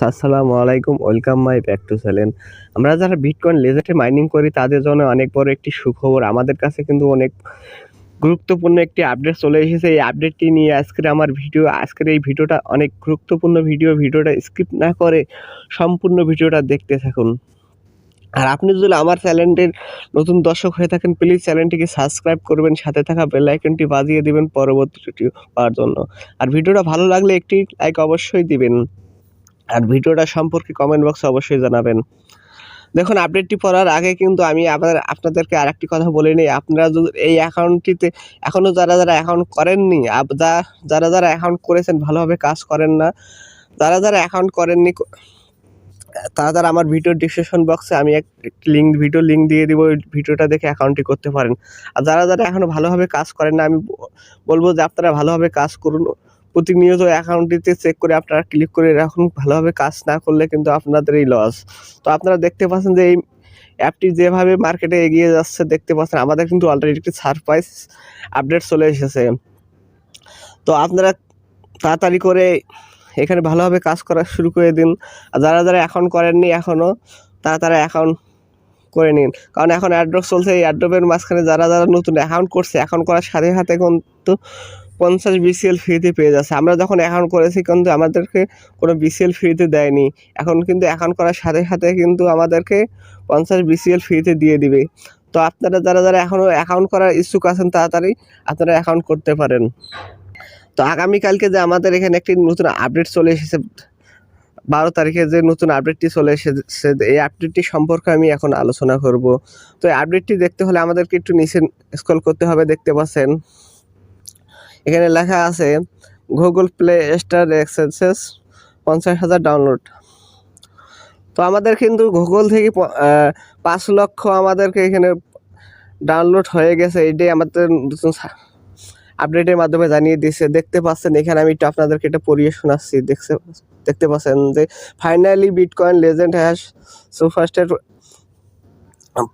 আসসালামু আলাইকুম, welcome my back to channel. আমরা যারা বিটকয়েন লেজারে মাইনিং করি তাদের জন্য অনেক বড় একটি সুখবর। আমাদের কাছে কিন্তু অনেক গুরুত্বপূর্ণ একটি আপডেট চলে এসেছে। এই আপডেটটি নিয়ে আজকের এই ভিডিওটা অনেক গুরুত্বপূর্ণ ভিডিওটা স্কিপ না করে সম্পূর্ণ ভিডিওটা দেখতে থাকুন। আর আপনি যদি আমার চ্যানেলের নতুন দর্শক হয়ে থাকেন, প্লিজ চ্যানেলটিকে সাবস্ক্রাইব করবেন, সাথে থাকা বেল আইকনটি বাজিয়ে দিবেন পরবর্তী ভিডিও পাওয়ার জন্য। আর ভিডিওটা ভালো লাগলে একটি লাইক অবশ্যই দিবেন। আর ভিডিওটা সম্পর্কে কমেন্ট বক্সে অবশ্যই জানাবেন। দেখুন, আপডেটটি পড়ার আগে কিন্তু আমি আবার আপনাদেরকে আরেকটি কথা বলে নিই। আপনারা যদি এই অ্যাকাউন্টটিতে এখনও যারা অ্যাকাউন্ট করেননি, যারা অ্যাকাউন্ট করেছেন ভালোভাবে কাজ করেন না, যারা অ্যাকাউন্ট করেননি তারা আমার ভিডিও ডিসক্রিপশন বক্সে আমি একটি ভিডিও লিঙ্ক দিয়ে দিব। ওই ভিডিওটা দেখে অ্যাকাউন্টটি করতে পারেন। আর যারা এখনও ভালোভাবে কাজ করেন না, আমি বলবো যে আপনারা ভালোভাবে কাজ করুন। প্রতিনিয়ত অ্যাকাউন্টটিতে চেক করে আপনারা ক্লিক করে রাখুন। ভালোভাবে কাজ না করলে কিন্তু আপনাদেরই লস। তো আপনারা দেখতে পাচ্ছেন যে এই অ্যাপটি যেভাবে মার্কেটে এগিয়ে যাচ্ছে দেখতে পাচ্ছেন। আমাদের কিন্তু অলরেডি একটি সারপ্রাইজ আপডেট চলে এসেছে। তো আপনারা তাড়াতাড়ি করে এখানে ভালোভাবে কাজ করা শুরু করে দিন। আর যারা অ্যাকাউন্ট করেননি এখনও তারা অ্যাকাউন্ট করে নিন, কারণ এখন অ্যাড্রপ চলছে। এই অ্যাড্রপের মাঝখানে যারা নতুন অ্যাকাউন্ট করছে, অ্যাকাউন্ট করার সাথে সাথে কিন্তু 50 BCL ফ্রিতে পেয়ে যাচ্ছে। আমরা যখন অ্যাকাউন্ট করেছি কিন্তু আমাদেরকে কোনো BCL ফ্রিতে দেয়নি। এখন কিন্তু অ্যাকাউন্ট করার সাথে সাথে কিন্তু আমাদেরকে 50 BCL ফ্রিতে দিয়ে দিবে। তো আপনারা যারা এখনও অ্যাকাউন্ট করার ইচ্ছুক আছেন তাড়াতাড়ি আপনারা অ্যাকাউন্ট করতে পারেন। তো আগামীকালকে যে আমাদের এখানে একটি নতুন আপডেট চলে এসেছে, 12 তারিখে যে নতুন আপডেটটি চলে এসেছে, এই আপডেটটি সম্পর্কে আমি এখন আলোচনা করব। তো এই আপডেটটি দেখতে হলে আমাদেরকে একটু নিচে স্ক্রল করতে হবে। দেখতে পাচ্ছেন এখানে লেখা আছে Google Play Store access 50,000 download. তো আমাদের কিন্তু গুগল থেকে 5 লক্ষ আমাদেরকে এখানে ডাউনলোড হয়ে গেছে। এইটাই আমাদের নতুন আপডেটের মাধ্যমে জানিয়ে দিয়েছে। দেখতে পাচ্ছেন এখানে আমি একটু আপনাদেরকে এটা পড়িয়ে শোনাচ্ছি। দেখতে পাচ্ছেন যে finally bitcoin legend hash superstar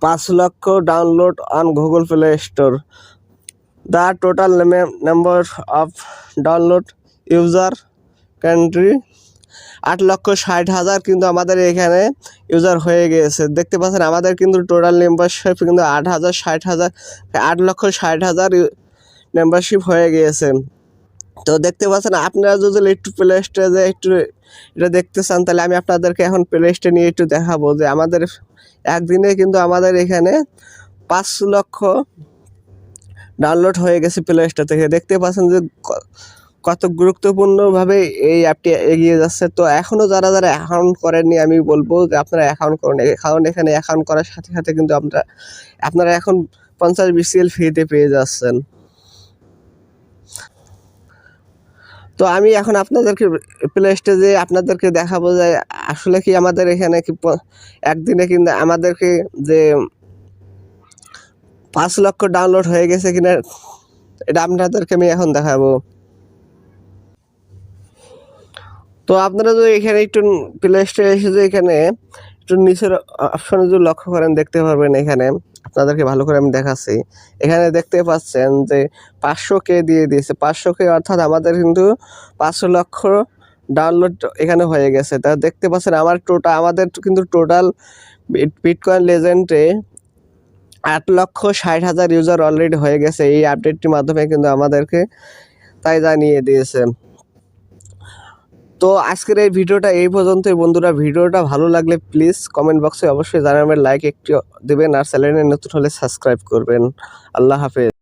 5 লক্ষ download on Google Play store. The total number of download user country 8,60,000 কিন্তু আমাদের এখানে ইউজার হয়ে গিয়েছে। দেখতে পাচ্ছেন আমাদের কিন্তু টোটাল মেম্বারশিপ কিন্তু 8,60,000 মেম্বারশিপ হয়ে গিয়েছে। তো দেখতে পাচ্ছেন আপনারা যদি একটু প্লে স্টোরে একটু এটা দেখতে চান, তাহলে আমি আপনাদেরকে এখন প্লে স্টোরে নিয়ে একটু দেখাবো যে আমাদের একদিনে কিন্তু আমাদের এখানে 5 লক্ষ ডাউনলোড হয়ে গেছে প্লে স্টোর থেকে। দেখতে পাচ্ছেন যে কত গুরুত্বপূর্ণভাবে এই অ্যাপটি এগিয়ে যাচ্ছে। তো এখনও যারা অ্যাকাউন্ট করেননি আমি বলবো যে আপনারা অ্যাকাউন্ট করুন, কারণ এখানে অ্যাকাউন্ট করার সাথে সাথে কিন্তু আপনারা এখন 50 BCL ফ্রিতে পেয়ে যাচ্ছেন। তো আমি এখন আপনাদেরকে প্লে স্টোরে আপনাদেরকে দেখাবো যে আসলে কি আমাদের এখানে কি একদিনে কিন্তু আমাদেরকে যে 5 লক্ষ ডাউনলোড হয়ে গেছে কিনা, এটা আপনাদেরকে আমি এখন দেখাবো। তো আপনারা যদি এখানে একটু প্লে স্টোরে এসে যে এখানে একটু নিচের অপশনে যদি লক্ষ্য করেন দেখতে পারবেন। এখানে আপনাদেরকে ভালো করে আমি দেখাচ্ছি। এখানে দেখতে পাচ্ছেন যে 500K দিয়ে দিয়েছে। 500K অর্থাৎ আমাদের কিন্তু 5 লক্ষ ডাউনলোড এখানে হয়ে গেছে। তা দেখতে পাচ্ছেন আমাদের কিন্তু টোটাল বিটকয়েন লেজেন্ডে 8,60,000 ইউজার অলরেডি হয়ে গেছে। এই আপডেটটির মাধ্যমে কিন্তু আমাদেরকে তাই জানিয়ে দিয়েছে। তো আজকের এই ভিডিওটা এই পর্যন্তই বন্ধুরা। ভিডিওটা ভালো লাগলে প্লিজ কমেন্ট বক্সে অবশ্যই জানাবেন, লাইক একটু দেবেন, আর চ্যানেলে নতুন হলে সাবস্ক্রাইব করবেন। আল্লাহ হাফেজ।